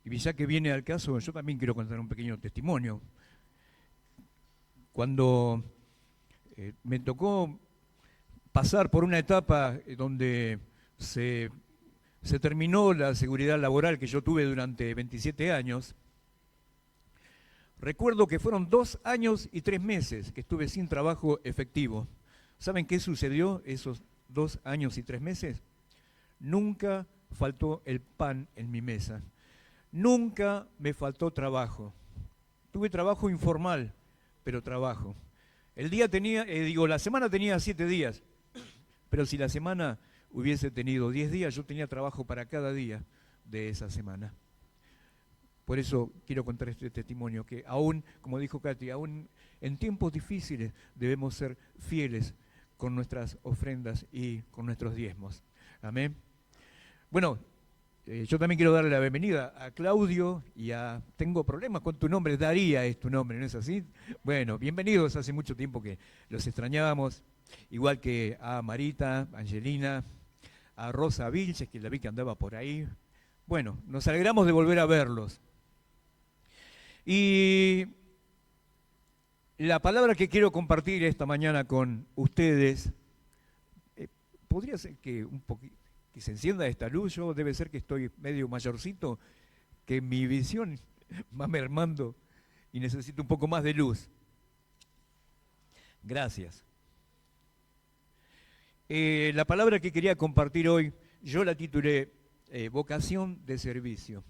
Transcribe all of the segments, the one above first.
Y ya que viene al caso, yo también quiero contar un pequeño testimonio. Cuando me tocó pasar por una etapa donde se, se terminó la seguridad laboral que yo tuve durante 27 años, recuerdo que fueron 2 años y 3 meses que estuve sin trabajo efectivo. ¿Saben qué sucedió esos 2 años y 3 meses? Nunca faltó el pan en mi mesa. Nunca me faltó trabajo. Tuve trabajo informal, pero trabajo. El día tenía, la semana tenía 7 días, pero si la semana hubiese tenido 10 días, yo tenía trabajo para cada día de esa semana. Por eso quiero contar este testimonio, que aún, como dijo Katy, aún en tiempos difíciles debemos ser fieles con nuestras ofrendas y con nuestros diezmos. Amén. Bueno, yo también quiero darle la bienvenida a Claudio y a... Tengo problemas con tu nombre, Daría es tu nombre, ¿no es así? Bueno, bienvenidos, hace mucho tiempo que los extrañábamos, igual que a Marita, Angelina, a Rosa Vilches, que la vi que andaba por ahí. Bueno, nos alegramos de volver a verlos. Y la palabra que quiero compartir esta mañana con ustedes, podría ser que un poquito... que se encienda esta luz. Yo debe ser que estoy medio mayorcito, que mi visión va mermando y necesito un poco más de luz. Gracias. La palabra que quería compartir hoy, yo la titulé Vocación de Servicio.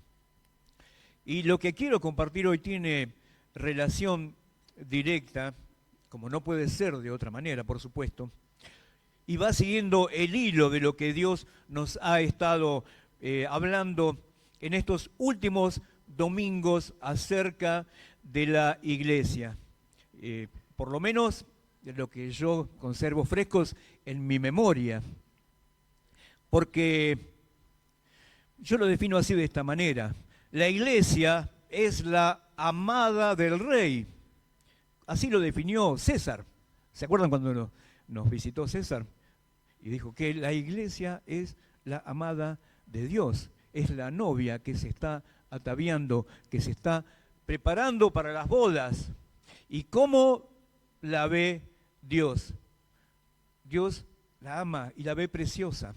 Y lo que quiero compartir hoy tiene relación directa, como no puede ser de otra manera, por supuesto, y va siguiendo el hilo de lo que Dios nos ha estado hablando en estos últimos domingos acerca de la iglesia. Por lo menos de lo que yo conservo frescos en mi memoria. Porque yo lo defino así, de esta manera. La iglesia es la amada del rey. Así lo definió César. ¿Se acuerdan cuando nos visitó César? Y dijo que la iglesia es la amada de Dios, es la novia que se está ataviando, que se está preparando para las bodas. ¿Y cómo la ve Dios? Dios la ama y la ve preciosa.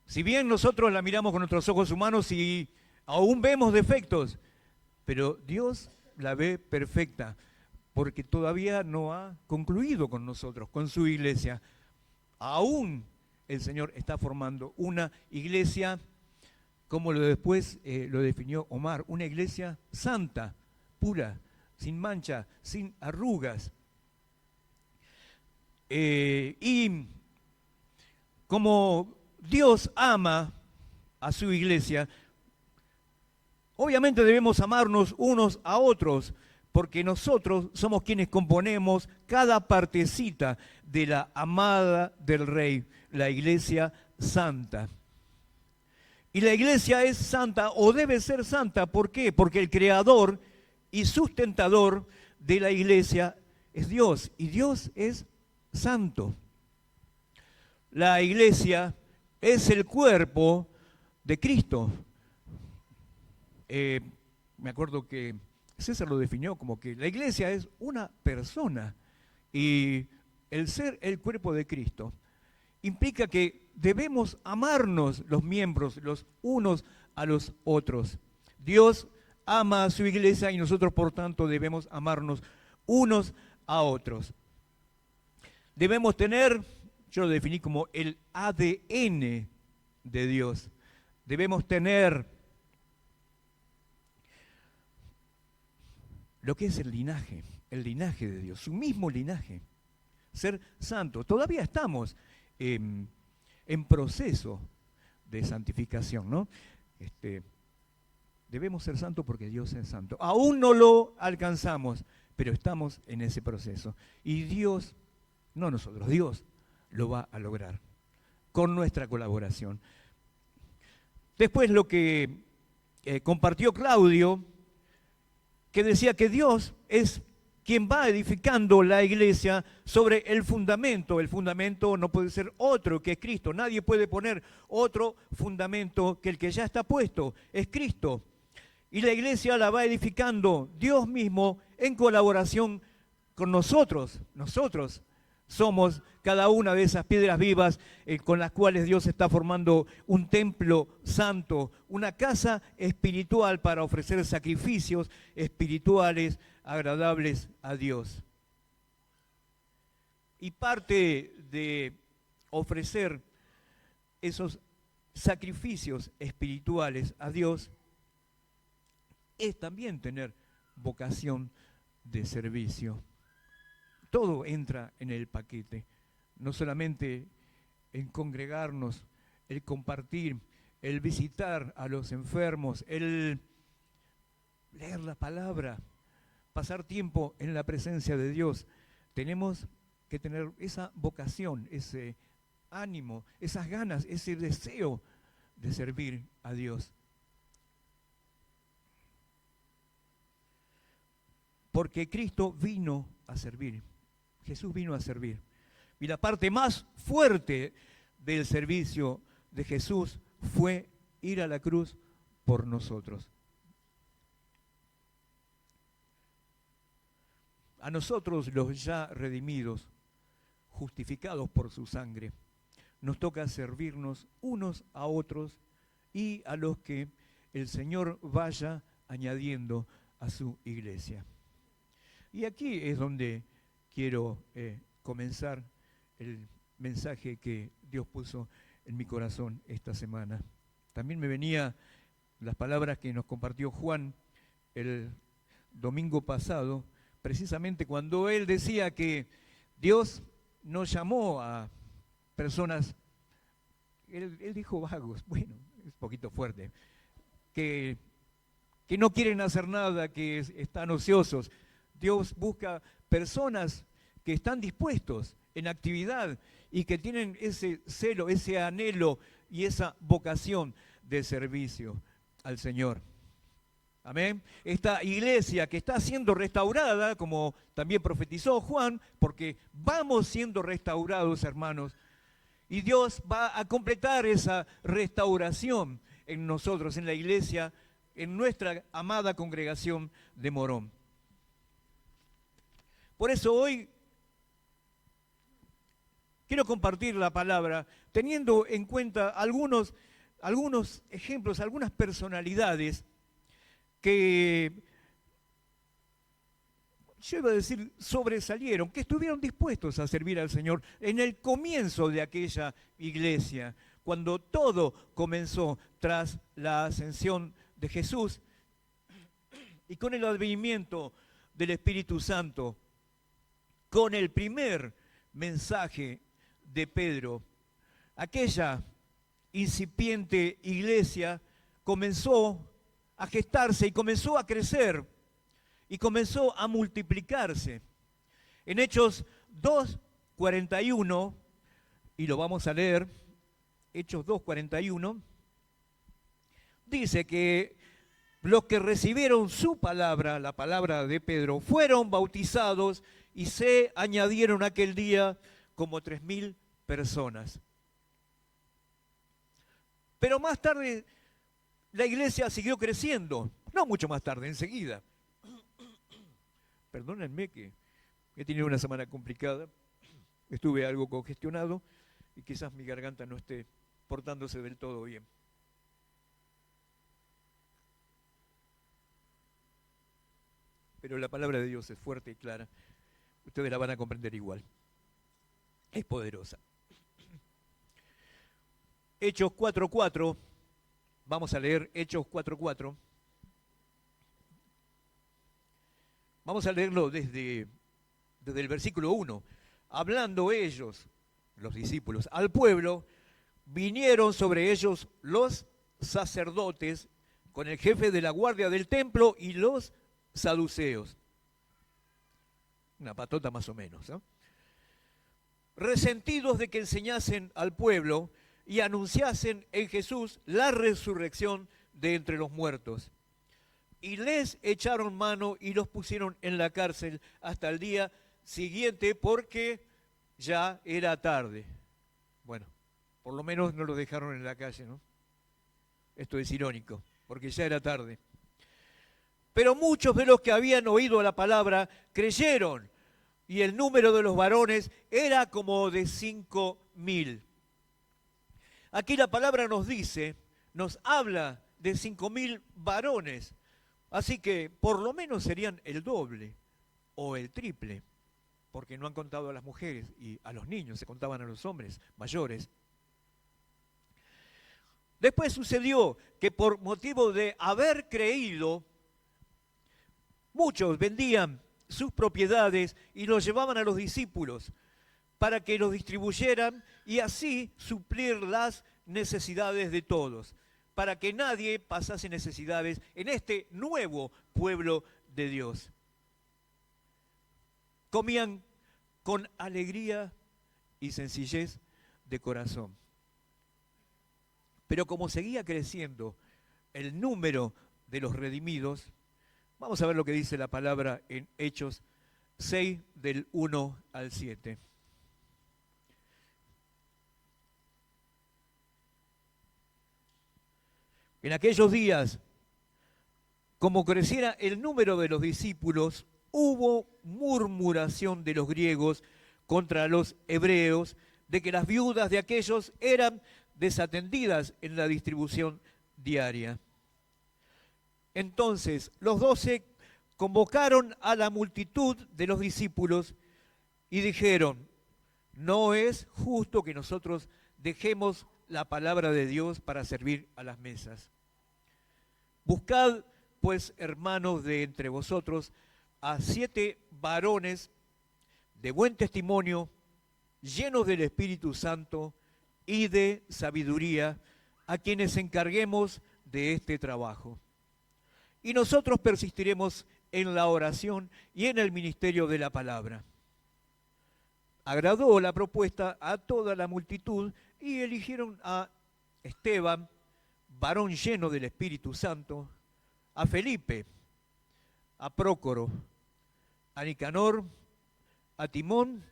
Si bien nosotros la miramos con nuestros ojos humanos y aún vemos defectos, pero Dios la ve perfecta, porque todavía no ha concluido con nosotros, con su iglesia. Aún el Señor está formando una iglesia, como después lo definió Omar, una iglesia santa, pura, sin mancha, sin arrugas. Y como Dios ama a su iglesia, obviamente debemos amarnos unos a otros, porque nosotros somos quienes componemos cada partecita de la amada del Rey, la iglesia santa. Y la iglesia es santa, o debe ser santa, ¿por qué? Porque el creador y sustentador de la iglesia es Dios, y Dios es santo. La iglesia es el cuerpo de Cristo. Me acuerdo que César lo definió como que la iglesia es una persona, y el ser el cuerpo de Cristo implica que debemos amarnos los miembros los unos a los otros. Dios ama a su iglesia y nosotros, por tanto, debemos amarnos unos a otros. Debemos tener, yo lo definí como el ADN de Dios. Debemos tener lo que es el linaje de Dios, su mismo linaje, ser santo. Todavía estamos en proceso de santificación, ¿no? Debemos ser santos porque Dios es santo. Aún no lo alcanzamos, pero estamos en ese proceso. Y Dios, no nosotros, Dios lo va a lograr con nuestra colaboración. Después lo que compartió Claudio, que decía que Dios es quien va edificando la iglesia sobre el fundamento. El fundamento no puede ser otro que Cristo. Nadie puede poner otro fundamento que el que ya está puesto, es Cristo. Y la iglesia la va edificando Dios mismo en colaboración con nosotros. Nosotros somos cada una de esas piedras vivas con las cuales Dios está formando un templo santo, una casa espiritual para ofrecer sacrificios espirituales agradables a Dios. Y parte de ofrecer esos sacrificios espirituales a Dios es también tener vocación de servicio. Todo entra en el paquete, no solamente en congregarnos, el compartir, el visitar a los enfermos, el leer la palabra, pasar tiempo en la presencia de Dios. Tenemos que tener esa vocación, ese ánimo, esas ganas, ese deseo de servir a Dios. Porque Cristo vino a servir. Jesús vino a servir. Y la parte más fuerte del servicio de Jesús fue ir a la cruz por nosotros. A nosotros, los ya redimidos, justificados por su sangre, nos toca servirnos unos a otros y a los que el Señor vaya añadiendo a su iglesia. Y aquí es donde quiero comenzar el mensaje que Dios puso en mi corazón esta semana. También me venían las palabras que nos compartió Juan el domingo pasado, precisamente cuando él decía que Dios nos llamó a personas, él dijo vagos, bueno, es un poquito fuerte, que no quieren hacer nada, que están ociosos. Dios busca personas que están dispuestos en actividad y que tienen ese celo, ese anhelo y esa vocación de servicio al Señor. Amén. Esta iglesia que está siendo restaurada, como también profetizó Juan, porque vamos siendo restaurados, hermanos, y Dios va a completar esa restauración en nosotros, en la iglesia, en nuestra amada congregación de Morón. Por eso hoy quiero compartir la palabra teniendo en cuenta algunos ejemplos, algunas personalidades que, yo iba a decir, sobresalieron, que estuvieron dispuestos a servir al Señor en el comienzo de aquella iglesia, cuando todo comenzó tras la ascensión de Jesús y con el advenimiento del Espíritu Santo. Con el primer mensaje de Pedro, aquella incipiente iglesia comenzó a gestarse y comenzó a crecer y comenzó a multiplicarse. En Hechos 2:41, y lo vamos a leer, Hechos 2:41, dice que los que recibieron su palabra, la palabra de Pedro, fueron bautizados y se añadieron aquel día como 3.000 personas. Pero más tarde la iglesia siguió creciendo, no mucho más tarde, enseguida. Perdónenme que he tenido una semana complicada, estuve algo congestionado y quizás mi garganta no esté portándose del todo bien. Pero la palabra de Dios es fuerte y clara. Ustedes la van a comprender igual. Es poderosa. Hechos 4:4. Vamos a leer Hechos 4:4. Vamos a leerlo desde el versículo 1. Hablando ellos, los discípulos, al pueblo, vinieron sobre ellos los sacerdotes con el jefe de la guardia del templo y los saduceos. Una patota más o menos, ¿no? Resentidos de que enseñasen al pueblo y anunciasen en Jesús la resurrección de entre los muertos. Y les echaron mano y los pusieron en la cárcel hasta el día siguiente porque ya era tarde. Bueno, por lo menos no los dejaron en la calle, ¿no? Esto es irónico, porque ya era tarde. Pero muchos de los que habían oído la palabra creyeron, y el número de los varones era como de 5.000. Aquí la palabra nos dice, nos habla de 5.000 varones, así que por lo menos serían el doble o el triple, porque no han contado a las mujeres y a los niños, se contaban a los hombres mayores. Después sucedió que por motivo de haber creído, muchos vendían sus propiedades y los llevaban a los discípulos para que los distribuyeran y así suplir las necesidades de todos, para que nadie pasase necesidades en este nuevo pueblo de Dios. Comían con alegría y sencillez de corazón. Pero como seguía creciendo el número de los redimidos, vamos a ver lo que dice la palabra en Hechos 6, del 1 al 7. En aquellos días, como creciera el número de los discípulos, hubo murmuración de los griegos contra los hebreos, de que las viudas de aquellos eran desatendidas en la distribución diaria. Entonces los 12 convocaron a la multitud de los discípulos y dijeron: no es justo que nosotros dejemos la palabra de Dios para servir a las mesas. Buscad, pues, hermanos, de entre vosotros a 7 varones de buen testimonio, llenos del Espíritu Santo y de sabiduría, a quienes encarguemos de este trabajo. Y nosotros persistiremos en la oración y en el ministerio de la palabra. Agradó la propuesta a toda la multitud y eligieron a Esteban, varón lleno del Espíritu Santo, a Felipe, a Prócoro, a Nicanor, a Timón,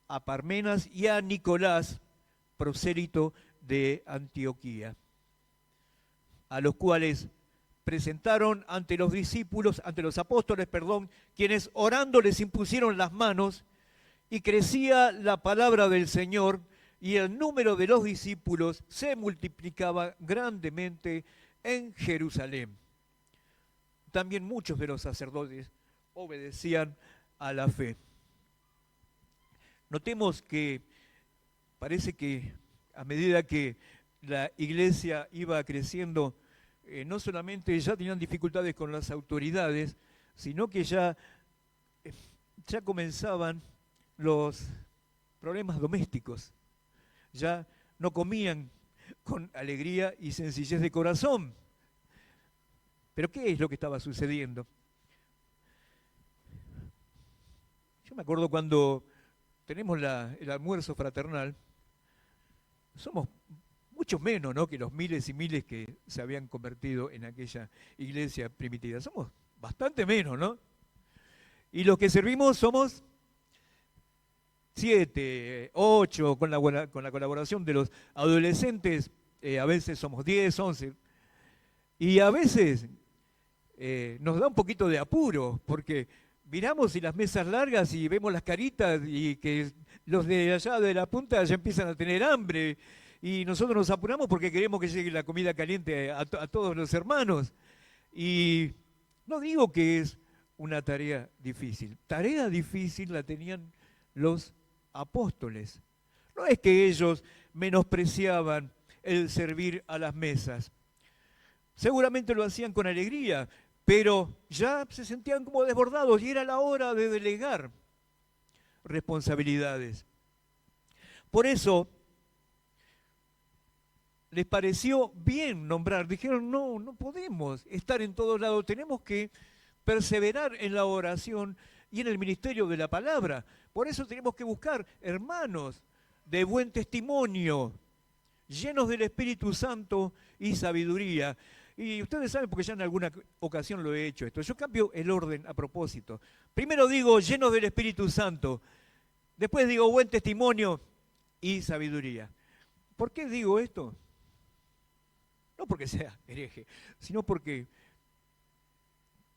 a Parmenas y a Nicolás, prosélito de Antioquía, a los cuales presentaron ante los discípulos, ante los apóstoles, quienes orando les impusieron las manos, y crecía la palabra del Señor, y el número de los discípulos se multiplicaba grandemente en Jerusalén. También muchos de los sacerdotes obedecían a la fe. Notemos que parece que a medida que la iglesia iba creciendo, no solamente ya tenían dificultades con las autoridades, sino que ya comenzaban los problemas domésticos. Ya no comían con alegría y sencillez de corazón. ¿Pero qué es lo que estaba sucediendo? Yo me acuerdo cuando tenemos el almuerzo fraternal, somos mucho menos, ¿no?, que los miles y miles que se habían convertido en aquella iglesia primitiva. Somos bastante menos, ¿no? Y los que servimos somos 7, 8, con la colaboración de los adolescentes, a veces somos 10, 11. Y a veces nos da un poquito de apuro, porque miramos y las mesas largas y vemos las caritas y que los de allá de la punta ya empiezan a tener hambre. Y nosotros nos apuramos porque queremos que llegue la comida caliente a todos los hermanos. Y no digo que es una tarea difícil. Tarea difícil la tenían los apóstoles. No es que ellos menospreciaban el servir a las mesas. Seguramente lo hacían con alegría, pero ya se sentían como desbordados y era la hora de delegar responsabilidades. Por eso les pareció bien nombrar, dijeron: no podemos estar en todos lados, tenemos que perseverar en la oración y en el ministerio de la palabra. Por eso tenemos que buscar hermanos de buen testimonio, llenos del Espíritu Santo y sabiduría. Y ustedes saben, porque ya en alguna ocasión lo he hecho esto, yo cambio el orden a propósito. Primero digo llenos del Espíritu Santo, después digo buen testimonio y sabiduría. ¿Por qué digo esto? No porque sea hereje, sino porque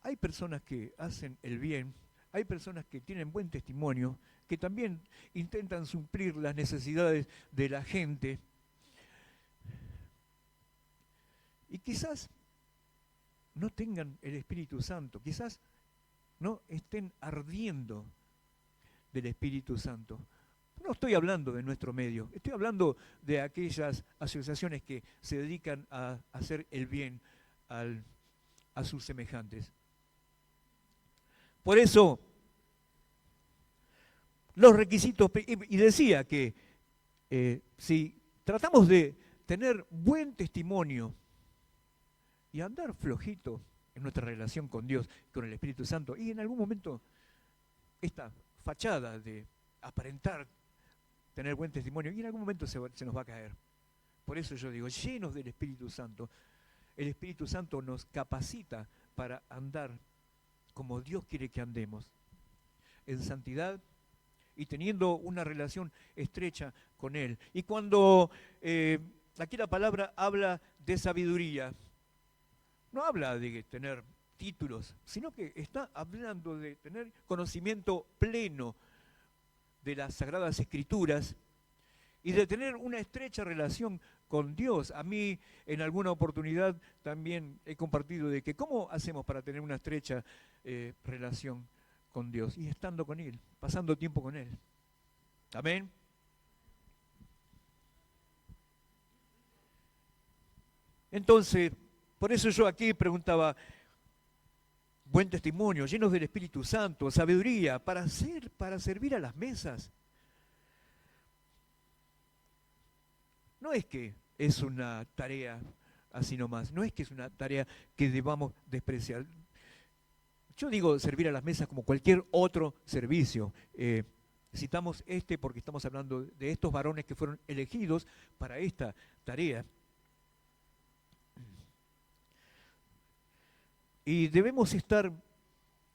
hay personas que hacen el bien, hay personas que tienen buen testimonio, que también intentan suplir las necesidades de la gente. Y quizás no tengan el Espíritu Santo, quizás no estén ardiendo del Espíritu Santo. No estoy hablando de nuestro medio, estoy hablando de aquellas asociaciones que se dedican a hacer el bien a sus semejantes. Por eso, los requisitos, y decía que si tratamos de tener buen testimonio y andar flojito en nuestra relación con Dios, con el Espíritu Santo, y en algún momento esta fachada de aparentar tener buen testimonio, y en algún momento se nos va a caer. Por eso yo digo, llenos del Espíritu Santo, el Espíritu Santo nos capacita para andar como Dios quiere que andemos, en santidad y teniendo una relación estrecha con Él. Y cuando aquí la palabra habla de sabiduría, no habla de tener títulos, sino que está hablando de tener conocimiento pleno de las Sagradas Escrituras y de tener una estrecha relación con Dios. A mí en alguna oportunidad también he compartido de que cómo hacemos para tener una estrecha relación con Dios, y estando con Él, pasando tiempo con Él. Amén. Entonces, por eso yo aquí preguntaba, buen testimonio, llenos del Espíritu Santo, sabiduría, para servir a las mesas. No es que es una tarea así nomás, no es que es una tarea que debamos despreciar. Yo digo servir a las mesas como cualquier otro servicio. Citamos porque estamos hablando de estos varones que fueron elegidos para esta tarea. Y debemos estar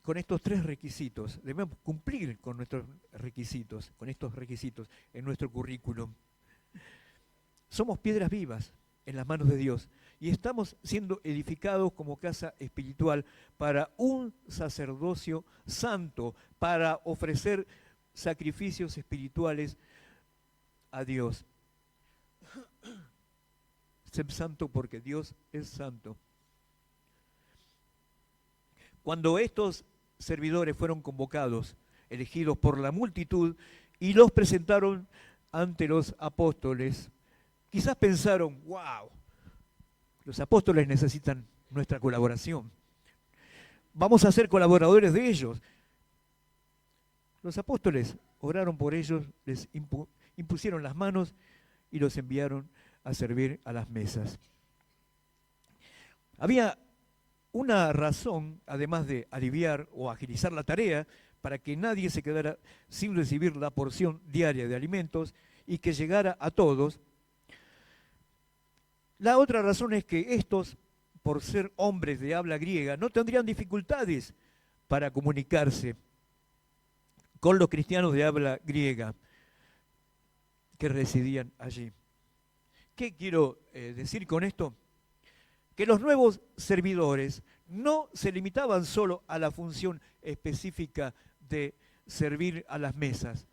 con estos tres requisitos, debemos cumplir con nuestros requisitos, con estos requisitos en nuestro currículum. Somos piedras vivas en las manos de Dios y estamos siendo edificados como casa espiritual para un sacerdocio santo, para ofrecer sacrificios espirituales a Dios. Sé santo porque Dios es santo. Cuando estos servidores fueron convocados, elegidos por la multitud, y los presentaron ante los apóstoles, quizás pensaron, wow, los apóstoles necesitan nuestra colaboración. Vamos a ser colaboradores de ellos. Los apóstoles oraron por ellos, les impusieron las manos y los enviaron a servir a las mesas. Había una razón, además de aliviar o agilizar la tarea, para que nadie se quedara sin recibir la porción diaria de alimentos y que llegara a todos. La otra razón es que estos, por ser hombres de habla griega, no tendrían dificultades para comunicarse con los cristianos de habla griega que residían allí. ¿Qué quiero decir con esto? Que los nuevos servidores no se limitaban solo a la función específica de servir a las mesas.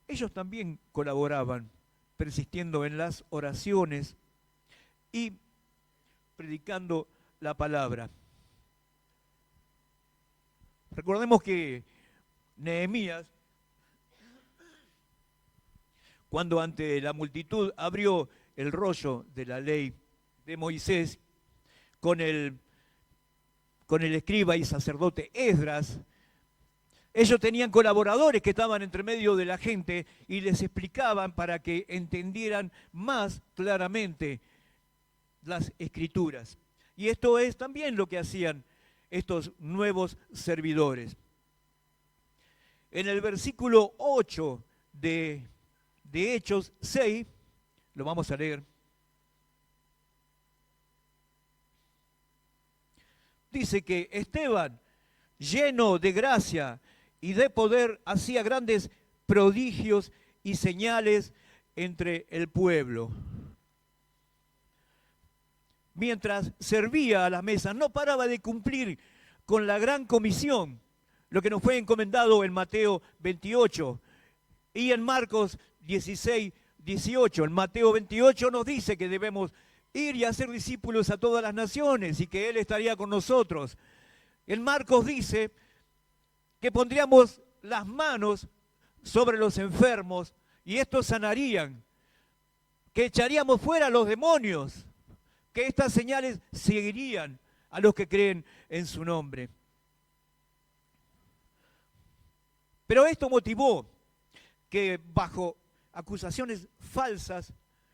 Ellos también colaboraban, persistiendo en las oraciones y predicando la palabra. Recordemos que Nehemías, cuando ante la multitud abrió el rollo de la ley de Moisés con el escriba y sacerdote Esdras, ellos tenían colaboradores que estaban entre medio de la gente y les explicaban para que entendieran más claramente las escrituras. Y esto es también lo que hacían estos nuevos servidores. En el versículo 8 de Hechos 6, lo vamos a leer. Dice que Esteban, lleno de gracia y de poder, hacía grandes prodigios y señales entre el pueblo. mientras servía a las mesas, no paraba de cumplir con la gran comisión, lo que nos fue encomendado en Mateo 28 y en Marcos 16, 18. En Mateo 28 nos dice que debemos ir y hacer discípulos a todas las naciones y que Él estaría con nosotros. En Marcos dice que pondríamos las manos sobre los enfermos y estos sanarían, que echaríamos fuera a los demonios, que estas señales seguirían a los que creen en su nombre. Pero esto motivó que bajo acusaciones falsas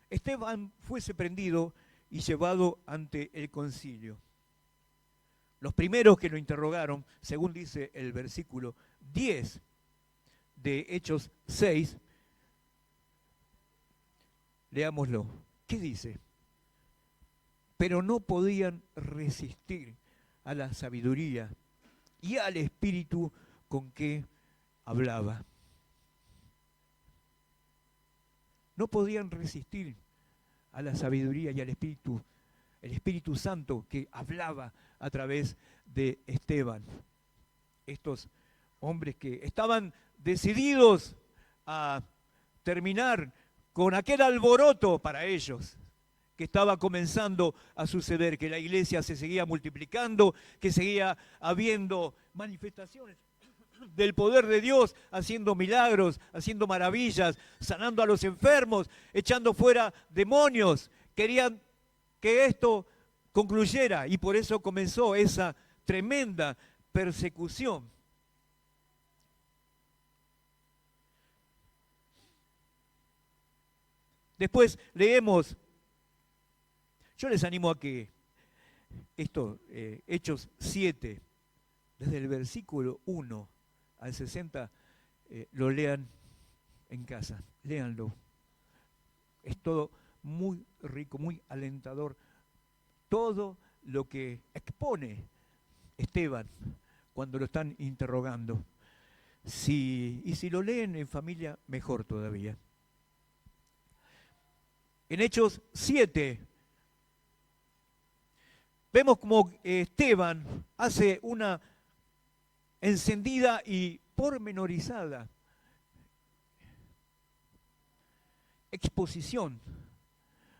Esteban fuese prendido y llevado ante el concilio. Los primeros que lo interrogaron, según dice el versículo 10 de Hechos 6, leámoslo. ¿Qué dice? Pero no podían resistir a la sabiduría y al espíritu con que hablaba. No podían resistir a la sabiduría y al espíritu, el Espíritu Santo que hablaba a través de Esteban. Estos hombres que estaban decididos a terminar con aquel alboroto para ellos que estaba comenzando a suceder, que la iglesia se seguía multiplicando, que seguía habiendo manifestaciones del poder de Dios, haciendo milagros, haciendo maravillas, sanando a los enfermos, echando fuera demonios. Querían que esto concluyera y por eso comenzó esa tremenda persecución. Después leemos, yo les animo a que Hechos 7, desde el versículo 1 al 60, lo lean en casa, léanlo. Es todo muy rico, muy alentador, todo lo que expone Esteban cuando lo están interrogando. Y si lo leen en familia, mejor todavía. En Hechos 7, vemos como Esteban hace una encendida y pormenorizada exposición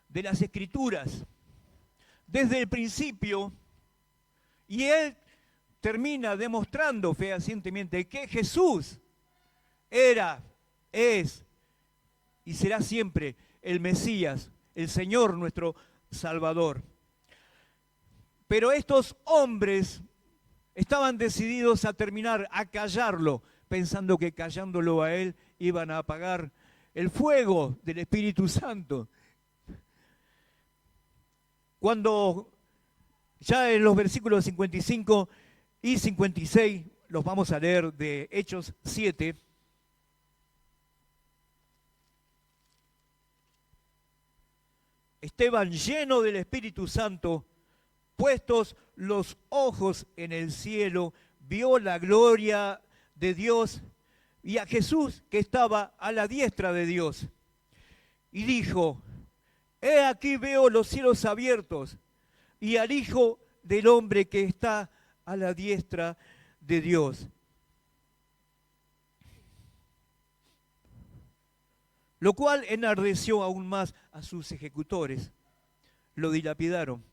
de las Escrituras desde el principio, y él termina demostrando fehacientemente que Jesús era, es y será siempre el Mesías, el Señor nuestro Salvador. Pero estos hombres estaban decididos a terminar, a callarlo, pensando que callándolo a él iban a apagar el fuego del Espíritu Santo. Cuando ya en los versículos 55 y 56, los vamos a leer de Hechos 7, Esteban, lleno del Espíritu Santo, puestos los ojos en el cielo, vio la gloria de Dios y a Jesús que estaba a la diestra de Dios. Y dijo, he aquí veo los cielos abiertos y al Hijo del Hombre que está a la diestra de Dios. Lo cual enardeció aún más a sus ejecutores. Lo dilapidaron.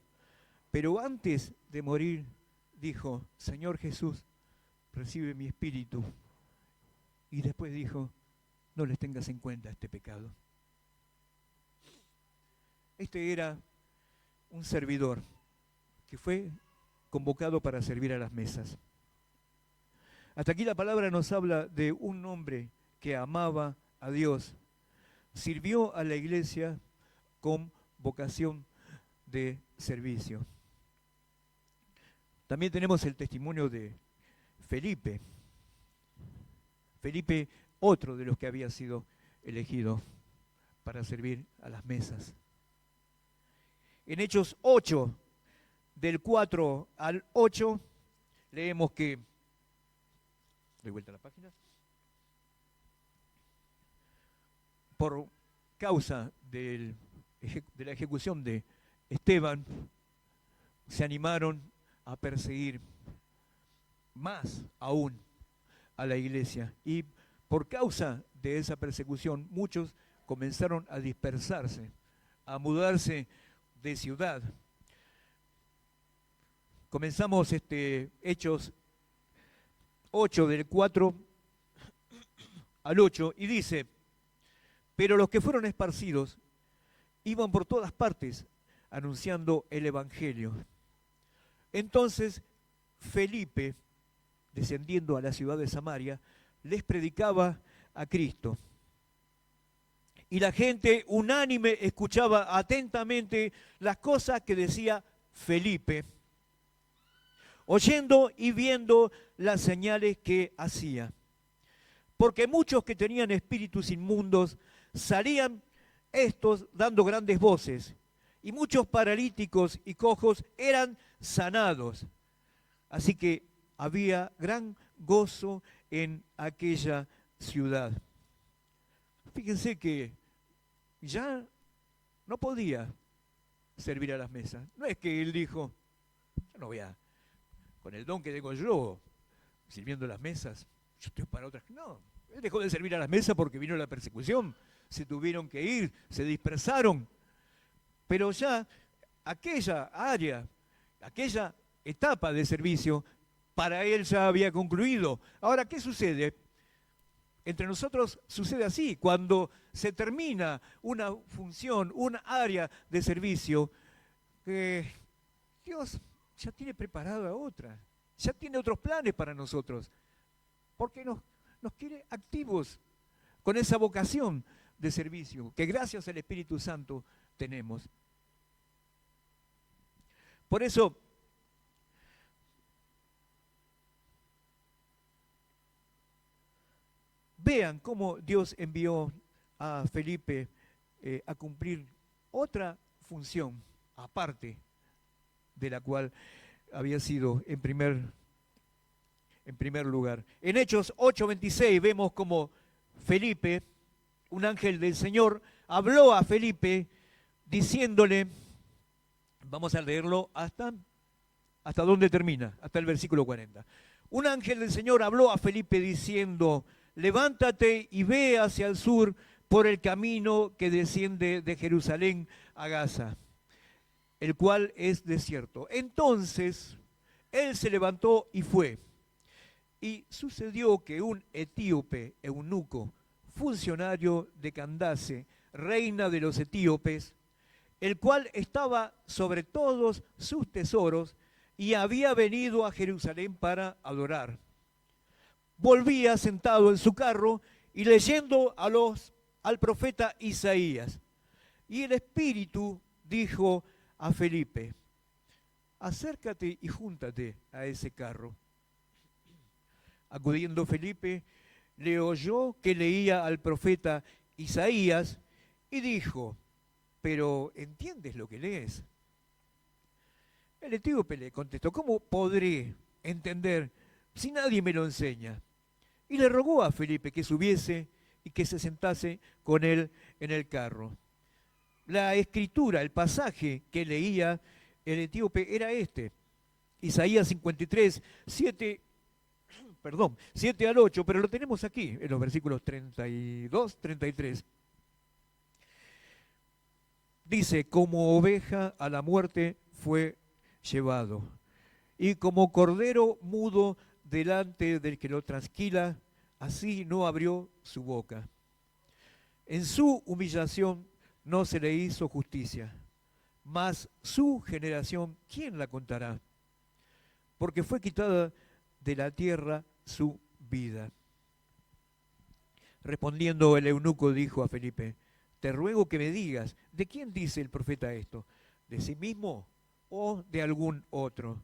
Pero antes de morir, dijo, Señor Jesús, recibe mi espíritu. Y después dijo, no les tengas en cuenta este pecado. Este era un servidor que fue convocado para servir a las mesas. Hasta aquí la palabra nos habla de un hombre que amaba a Dios, sirvió a la iglesia con vocación de servicio. También tenemos el testimonio de Felipe. Felipe, otro de los que había sido elegido para servir a las mesas. En Hechos 8, del 4 al 8, leemos que, doy vuelta a la página, por causa de la ejecución de Esteban, se animaron a perseguir más aún a la iglesia. Y por causa de esa persecución, muchos comenzaron a dispersarse, a mudarse de ciudad. Comenzamos Hechos 8, del 4 al 8, y dice: pero los que fueron esparcidos iban por todas partes anunciando el evangelio. Entonces Felipe, descendiendo a la ciudad de Samaria, les predicaba a Cristo. Y la gente unánime escuchaba atentamente las cosas que decía Felipe, oyendo y viendo las señales que hacía. Porque muchos que tenían espíritus inmundos salían estos dando grandes voces, y muchos paralíticos y cojos eran sanados. Así que había gran gozo en aquella ciudad. Fíjense que ya no podía servir a las mesas. No es que él dijo: yo no voy a, con el don que tengo yo, sirviendo las mesas, yo estoy para otras. No, él dejó de servir a las mesas porque vino la persecución, se tuvieron que ir, se dispersaron. Pero ya aquella área, aquella etapa de servicio, para él ya había concluido. Ahora, ¿qué sucede? Entre nosotros sucede así: cuando se termina una función, una área de servicio, Dios ya tiene preparada otra, ya tiene otros planes para nosotros, porque nos quiere activos con esa vocación de servicio que gracias al Espíritu Santo tenemos. Por eso, vean cómo Dios envió a Felipe a cumplir otra función aparte de la cual había sido en primer lugar. En Hechos 8:26 vemos como Felipe, un ángel del Señor, habló a Felipe diciéndole, vamos a leerlo hasta dónde termina, hasta el versículo 40. Un ángel del Señor habló a Felipe diciendo: levántate y ve hacia el sur por el camino que desciende de Jerusalén a Gaza, el cual es desierto. Entonces él se levantó y fue. Y sucedió que un etíope, eunuco, funcionario de Candace, reina de los etíopes, el cual estaba sobre todos sus tesoros y había venido a Jerusalén para adorar, volvía sentado en su carro y leyendo al profeta Isaías. Y el Espíritu dijo a Felipe: acércate y júntate a ese carro. Acudiendo Felipe, le oyó que leía al profeta Isaías y dijo: pero ¿entiendes lo que lees? El etíope le contestó: ¿cómo podré entender si nadie me lo enseña? Y le rogó a Felipe que subiese y que se sentase con él en el carro. La escritura, el pasaje que leía el etíope era Isaías 53, 7 al 8, pero lo tenemos aquí en los versículos 32, 33. Dice: como oveja a la muerte fue llevado, y como cordero mudo delante del que lo trasquila, así no abrió su boca. En su humillación no se le hizo justicia, mas su generación, ¿quién la contará? Porque fue quitada de la tierra su vida. Respondiendo el eunuco dijo a Felipe: te ruego que me digas, ¿de quién dice el profeta esto? ¿De sí mismo o de algún otro?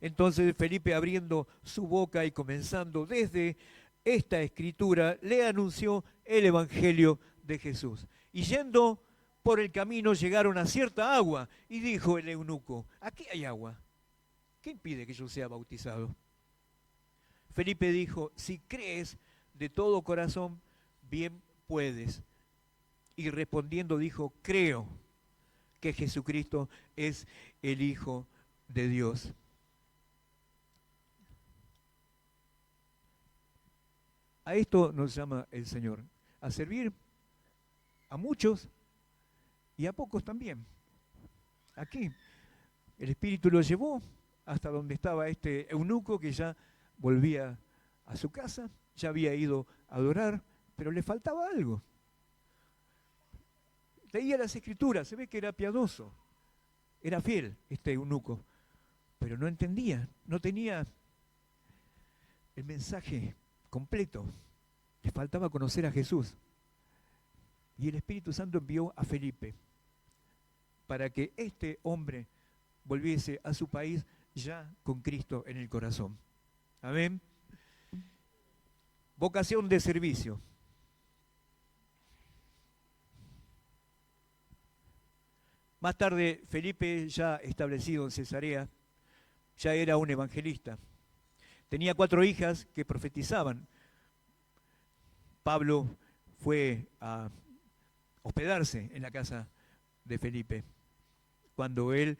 Entonces Felipe, abriendo su boca y comenzando desde esta escritura, le anunció el evangelio de Jesús. Y yendo por el camino llegaron a cierta agua, y dijo el eunuco: aquí hay agua, ¿qué impide que yo sea bautizado? Felipe dijo: si crees de todo corazón, bien puedes. Y respondiendo dijo: creo que Jesucristo es el Hijo de Dios. A esto nos llama el Señor, a servir a muchos y a pocos también. Aquí el Espíritu lo llevó hasta donde estaba este eunuco que ya volvía a su casa, ya había ido a adorar, pero le faltaba algo. Leía las Escrituras, se ve que era piadoso, era fiel este eunuco, pero no entendía, no tenía el mensaje completo. Le faltaba conocer a Jesús. Y el Espíritu Santo envió a Felipe para que este hombre volviese a su país ya con Cristo en el corazón. Amén. Vocación de servicio. Más tarde, Felipe, ya establecido en Cesarea, ya era un evangelista. Tenía 4 hijas que profetizaban. Pablo fue a hospedarse en la casa de Felipe, cuando él,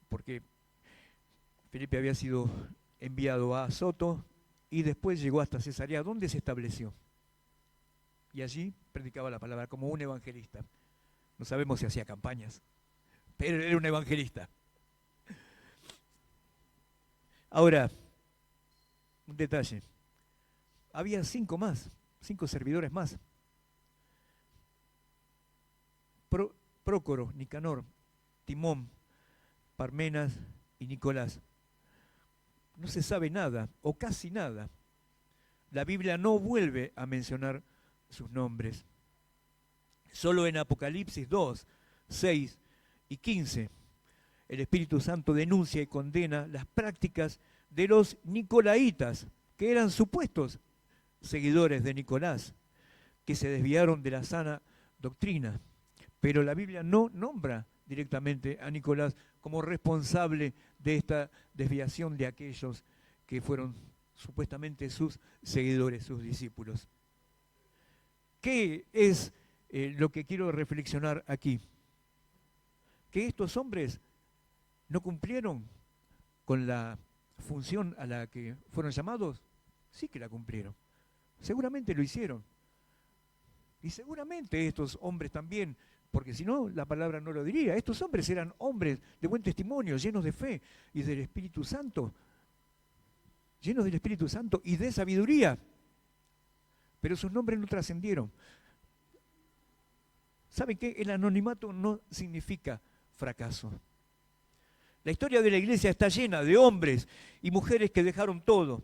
porque Felipe había sido enviado a Azoto y después llegó hasta Cesarea, donde se estableció. Y allí predicaba la palabra como un evangelista. No sabemos si hacía campañas, pero era un evangelista. Ahora, un detalle. Había 5 más, 5 servidores más. Prócoro, Nicanor, Timón, Parmenas y Nicolás. No se sabe nada, o casi nada. La Biblia no vuelve a mencionar sus nombres. Solo en Apocalipsis 2, 6 y 15, el Espíritu Santo denuncia y condena las prácticas de los nicolaitas, que eran supuestos seguidores de Nicolás, que se desviaron de la sana doctrina. Pero la Biblia no nombra directamente a Nicolás como responsable de esta desviación de aquellos que fueron supuestamente sus seguidores, sus discípulos. ¿Qué es lo que quiero reflexionar aquí? Que estos hombres no cumplieron con la función a la que fueron llamados. Sí que la cumplieron. Seguramente lo hicieron. Y seguramente estos hombres también, porque si no, la palabra no lo diría. Estos hombres eran hombres de buen testimonio, llenos de fe y del Espíritu Santo. Llenos del Espíritu Santo y de sabiduría. Pero sus nombres no trascendieron. ¿Saben qué? El anonimato no significa fracaso. La historia de la iglesia está llena de hombres y mujeres que dejaron todo.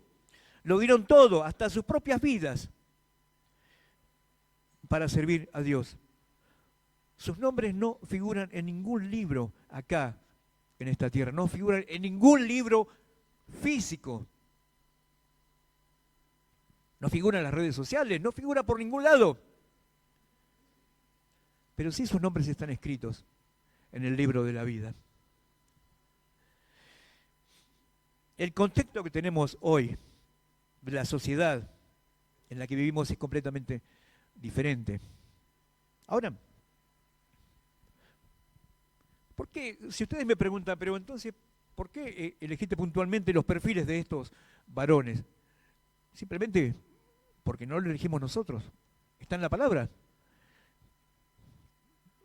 Lo dieron todo, hasta sus propias vidas, para servir a Dios. Sus nombres no figuran en ningún libro acá, en esta tierra. No figuran en ningún libro físico. No figura en las redes sociales, no figura por ningún lado. Pero sí sus nombres están escritos en el libro de la vida. El contexto que tenemos hoy de la sociedad en la que vivimos es completamente diferente. Ahora, ¿por qué? Si ustedes me preguntan, pero entonces, ¿por qué elegiste puntualmente los perfiles de estos varones? Simplemente porque no lo elegimos nosotros. Está en la palabra.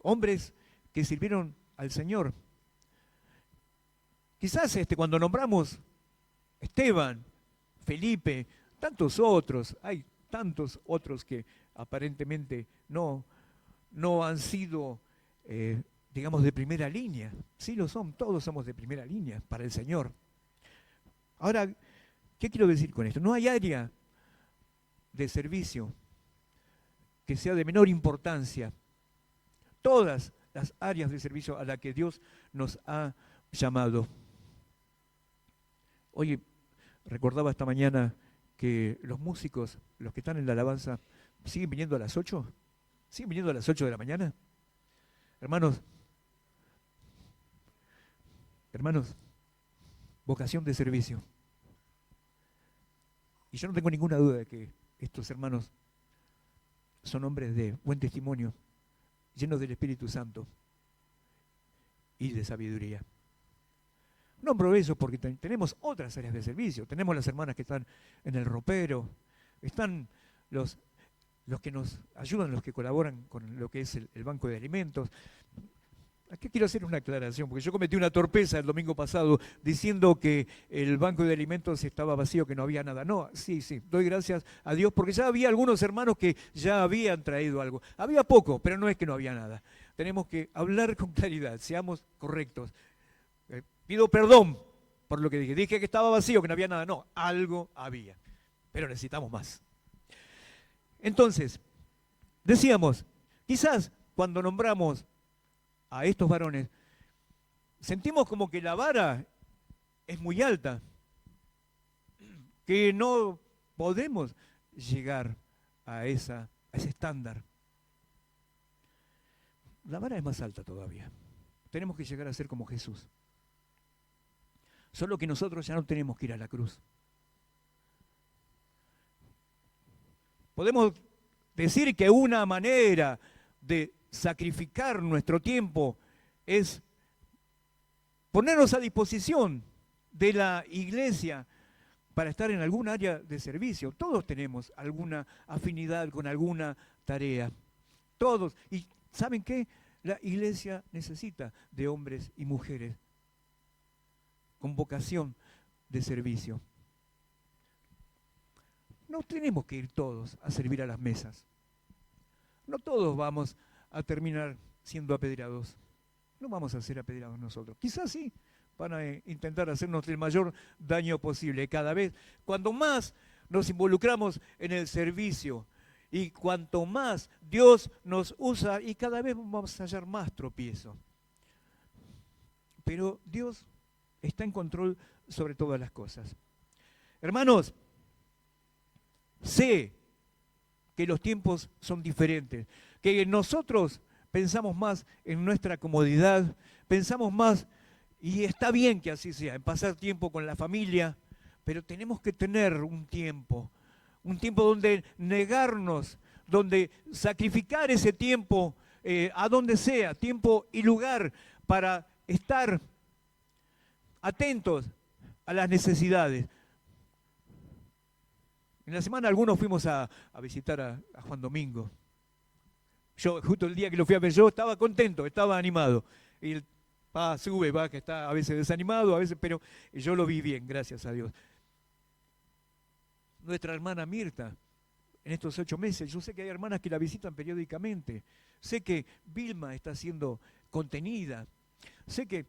Hombres que sirvieron al Señor. Quizás cuando nombramos Esteban, Felipe, tantos otros, hay tantos otros que aparentemente no han sido, digamos, de primera línea. Sí lo son, todos somos de primera línea para el Señor. Ahora, ¿qué quiero decir con esto? No hay área de servicio que sea de menor importancia. Todas las áreas de servicio a las que Dios nos ha llamado. Oye, recordaba esta mañana que los músicos, los que están en la alabanza, siguen viniendo a las 8. ¿Siguen viniendo a las 8 de la mañana? Hermanos, vocación de servicio. Y yo no tengo ninguna duda de que estos hermanos son hombres de buen testimonio, llenos del Espíritu Santo y de sabiduría. Nombro eso porque tenemos otras áreas de servicio. Tenemos las hermanas que están en el ropero, están los que nos ayudan, los que colaboran con lo que es el banco de alimentos. Aquí quiero hacer una aclaración, porque yo cometí una torpeza el domingo pasado diciendo que el banco de alimentos estaba vacío, que no había nada. No, sí, doy gracias a Dios, porque ya había algunos hermanos que ya habían traído algo. Había poco, pero no es que no había nada. Tenemos que hablar con claridad, seamos correctos. Pido perdón por lo que dije. Dije que estaba vacío, que no había nada. No, algo había, pero necesitamos más. Entonces, decíamos, quizás cuando nombramos a estos varones, sentimos como que la vara es muy alta, que no podemos llegar a ese estándar. La vara es más alta todavía. Tenemos que llegar a ser como Jesús. Solo que nosotros ya no tenemos que ir a la cruz. Podemos decir que una manera de sacrificar nuestro tiempo es ponernos a disposición de la iglesia para estar en algún área de servicio. Todos tenemos alguna afinidad con alguna tarea. Todos. Y ¿saben qué? La iglesia necesita de hombres y mujeres con vocación de servicio. No tenemos que ir todos a servir a las mesas. No todos vamos a terminar siendo apedreados. No vamos a ser apedreados nosotros. Quizás sí, van a intentar hacernos el mayor daño posible. Cada vez, cuanto más nos involucramos en el servicio y cuanto más Dios nos usa, y cada vez vamos a hallar más tropiezo. Pero Dios está en control sobre todas las cosas. Hermanos, sé que los tiempos son diferentes, que nosotros pensamos más en nuestra comodidad, pensamos más, y está bien que así sea, en pasar tiempo con la familia, pero tenemos que tener un tiempo donde negarnos, donde sacrificar ese tiempo a donde sea, tiempo y lugar para estar atentos a las necesidades. En la semana algunos fuimos a visitar a Juan Domingo. Yo, justo el día que lo fui a ver, yo estaba contento, estaba animado. Y el sube, que está a veces desanimado, a veces, pero yo lo vi bien, gracias a Dios. Nuestra hermana Mirta, en estos 8 meses, yo sé que hay hermanas que la visitan periódicamente. Sé que Vilma está siendo contenida. Sé que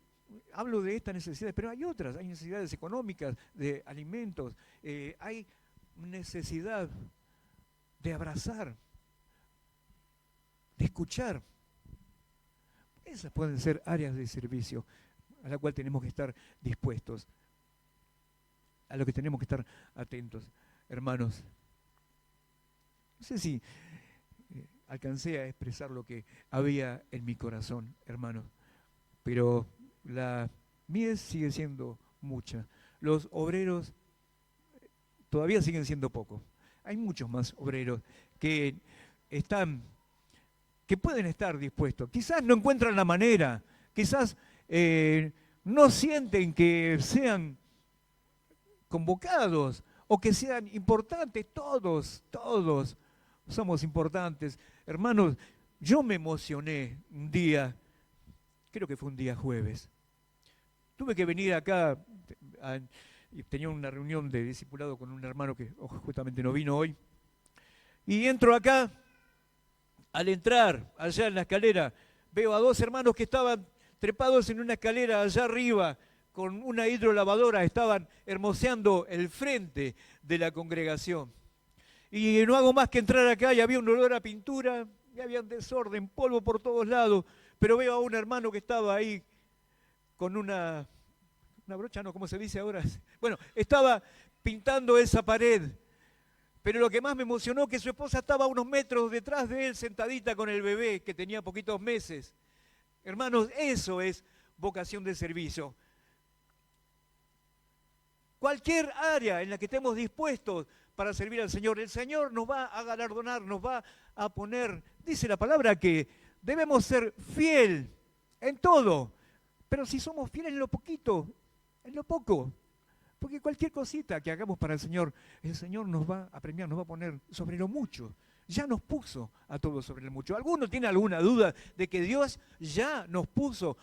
hablo de estas necesidades, pero hay otras, hay necesidades económicas, de alimentos, hay necesidad de abrazar, de escuchar. Esas pueden ser áreas de servicio a la cual tenemos que estar dispuestos, a lo que tenemos que estar atentos, hermanos. No sé si alcancé a expresar lo que había en mi corazón, hermanos, pero la mies sigue siendo mucha. Los obreros todavía siguen siendo pocos. Hay muchos más obreros que pueden estar dispuestos. Quizás no encuentran la manera, quizás no sienten que sean convocados o que sean importantes. Todos somos importantes. Hermanos, yo me emocioné un día, creo que fue un día jueves. Tuve que venir acá, tenía una reunión de discipulado con un hermano que justamente no vino hoy, y entro acá. Al entrar allá en la escalera, veo a 2 hermanos que estaban trepados en una escalera allá arriba, con una hidrolavadora, estaban hermoseando el frente de la congregación. Y no hago más que entrar acá y había un olor a pintura, y había un desorden, polvo por todos lados, pero veo a un hermano que estaba ahí con una brocha, no, ¿cómo se dice ahora? Bueno, estaba pintando esa pared. Pero lo que más me emocionó que su esposa estaba a unos metros detrás de él, sentadita con el bebé, que tenía poquitos meses. Hermanos, eso es vocación de servicio. Cualquier área en la que estemos dispuestos para servir al Señor, el Señor nos va a galardonar, nos va a poner, dice la palabra que debemos ser fiel en todo, pero si somos fieles en lo poquito, en lo poco. Porque cualquier cosita que hagamos para el Señor nos va a premiar, nos va a poner sobre lo mucho. Ya nos puso a todos sobre lo mucho. ¿Alguno tiene alguna duda de que Dios ya nos puso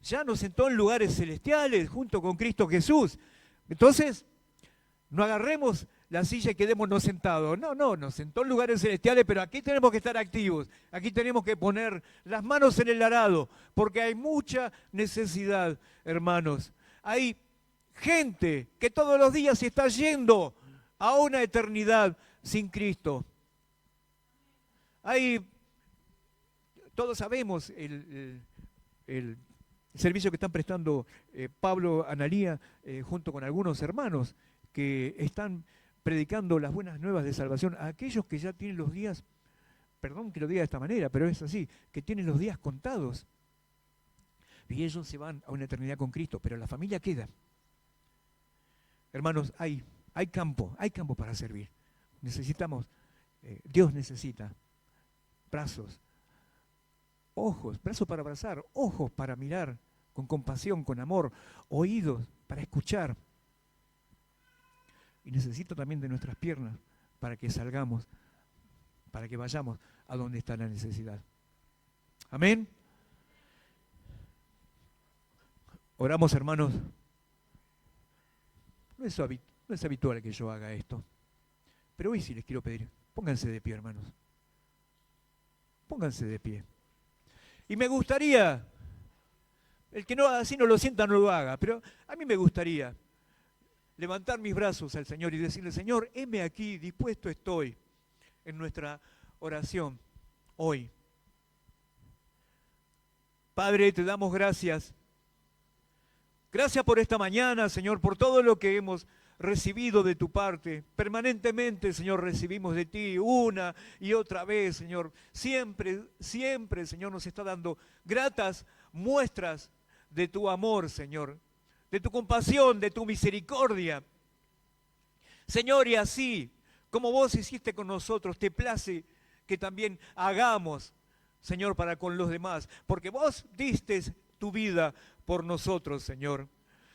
ya nos sentó en lugares celestiales junto con Cristo Jesús? Entonces, no agarremos la silla y quedémonos sentados. No, nos sentó en lugares celestiales, pero aquí tenemos que estar activos. Aquí tenemos que poner las manos en el arado, porque hay mucha necesidad, hermanos. Hay gente que todos los días se está yendo a una eternidad sin Cristo. Todos sabemos el servicio que están prestando Pablo Analía junto con algunos hermanos que están predicando las buenas nuevas de salvación a aquellos que ya tienen los días, perdón que lo diga de esta manera, pero es así, que tienen los días contados. Y ellos se van a una eternidad con Cristo, pero la familia queda. Hermanos, hay campo para servir. Dios necesita brazos, ojos, brazos para abrazar, ojos para mirar con compasión, con amor, oídos para escuchar. Y necesita también de nuestras piernas para que salgamos, para que vayamos a donde está la necesidad. Amén. Oramos, hermanos. No es habitual que yo haga esto, pero hoy sí les quiero pedir, pónganse de pie, hermanos. Pónganse de pie. Y me gustaría, el que no así no lo sienta no lo haga, pero a mí me gustaría levantar mis brazos al Señor y decirle: Señor, heme aquí, dispuesto estoy en nuestra oración hoy. Padre, te damos gracias. Gracias por esta mañana, Señor, por todo lo que hemos recibido de tu parte. Permanentemente, Señor, recibimos de ti una y otra vez, Señor. Siempre, Señor, nos está dando gratas muestras de tu amor, Señor, de tu compasión, de tu misericordia. Señor, y así como vos hiciste con nosotros, te place que también hagamos, Señor, para con los demás, porque vos diste tu vida por nosotros, Señor.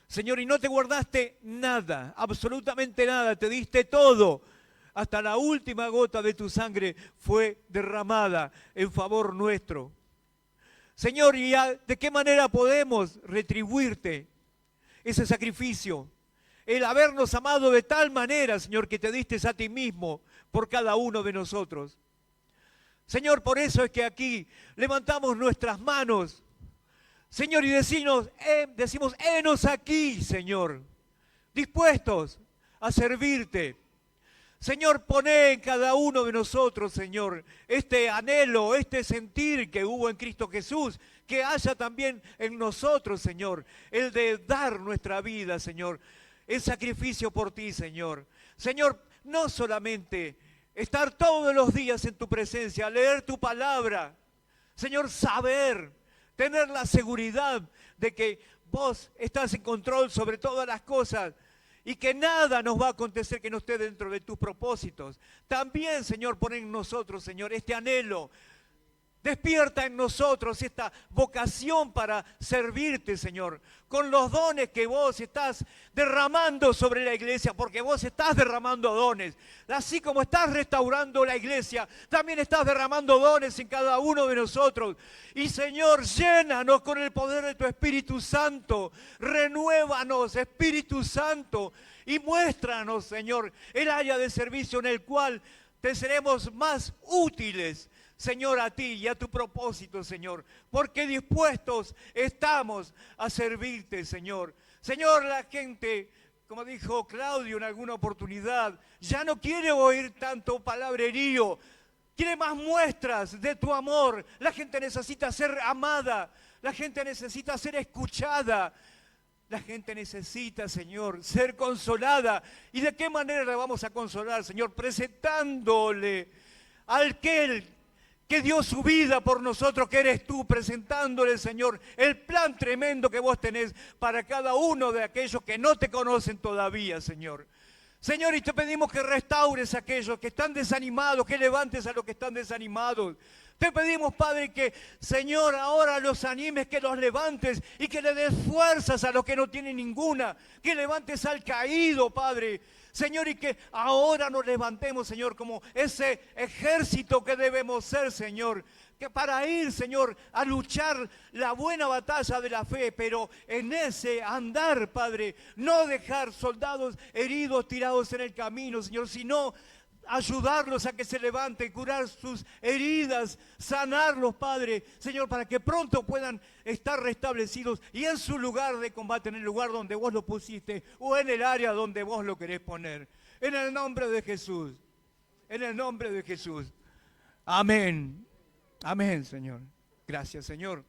Señor, y no te guardaste nada, absolutamente nada, te diste todo. Hasta la última gota de tu sangre fue derramada en favor nuestro. Señor, ¿y de qué manera podemos retribuirte ese sacrificio? El habernos amado de tal manera, Señor, que te diste a ti mismo por cada uno de nosotros. Señor, por eso es que aquí levantamos nuestras manos, Señor, y decimos, henos aquí, Señor, dispuestos a servirte. Señor, poné en cada uno de nosotros, Señor, este anhelo, este sentir que hubo en Cristo Jesús, que haya también en nosotros, Señor, el de dar nuestra vida, Señor, el sacrificio por ti, Señor. Señor, no solamente estar todos los días en tu presencia, leer tu palabra, Señor, saber, tener la seguridad de que vos estás en control sobre todas las cosas y que nada nos va a acontecer que no esté dentro de tus propósitos. También, Señor, pon en nosotros, Señor, este anhelo. Despierta en nosotros esta vocación para servirte, Señor, con los dones que vos estás derramando sobre la iglesia, porque vos estás derramando dones. Así como estás restaurando la iglesia, también estás derramando dones en cada uno de nosotros. Y, Señor, llénanos con el poder de tu Espíritu Santo. Renuévanos, Espíritu Santo, y muéstranos, Señor, el área de servicio en el cual te seremos más útiles, Señor, a ti y a tu propósito, Señor, porque dispuestos estamos a servirte, Señor. Señor, la gente, como dijo Claudio en alguna oportunidad, ya no quiere oír tanto palabrerío, quiere más muestras de tu amor. La gente necesita ser amada, la gente necesita ser escuchada, la gente necesita, Señor, ser consolada. ¿Y de qué manera la vamos a consolar, Señor? Presentándole a aquel que dio su vida por nosotros, que eres tú, presentándole, Señor, el plan tremendo que vos tenés para cada uno de aquellos que no te conocen todavía, Señor. Señor, y te pedimos que restaures a aquellos que están desanimados, que levantes a los que están desanimados. Te pedimos, Padre, que, Señor, ahora los animes, que los levantes y que le des fuerzas a los que no tienen ninguna, que levantes al caído, Padre. Señor, y que ahora nos levantemos, Señor, como ese ejército que debemos ser, Señor, que para ir, Señor, a luchar la buena batalla de la fe, pero en ese andar, Padre, no dejar soldados heridos tirados en el camino, Señor, sino ayudarlos a que se levanten, curar sus heridas, sanarlos, Padre, Señor, para que pronto puedan estar restablecidos y en su lugar de combate, en el lugar donde vos lo pusiste o en el área donde vos lo querés poner. En el nombre de Jesús, en el nombre de Jesús. Amén. Amén, Señor. Gracias, Señor.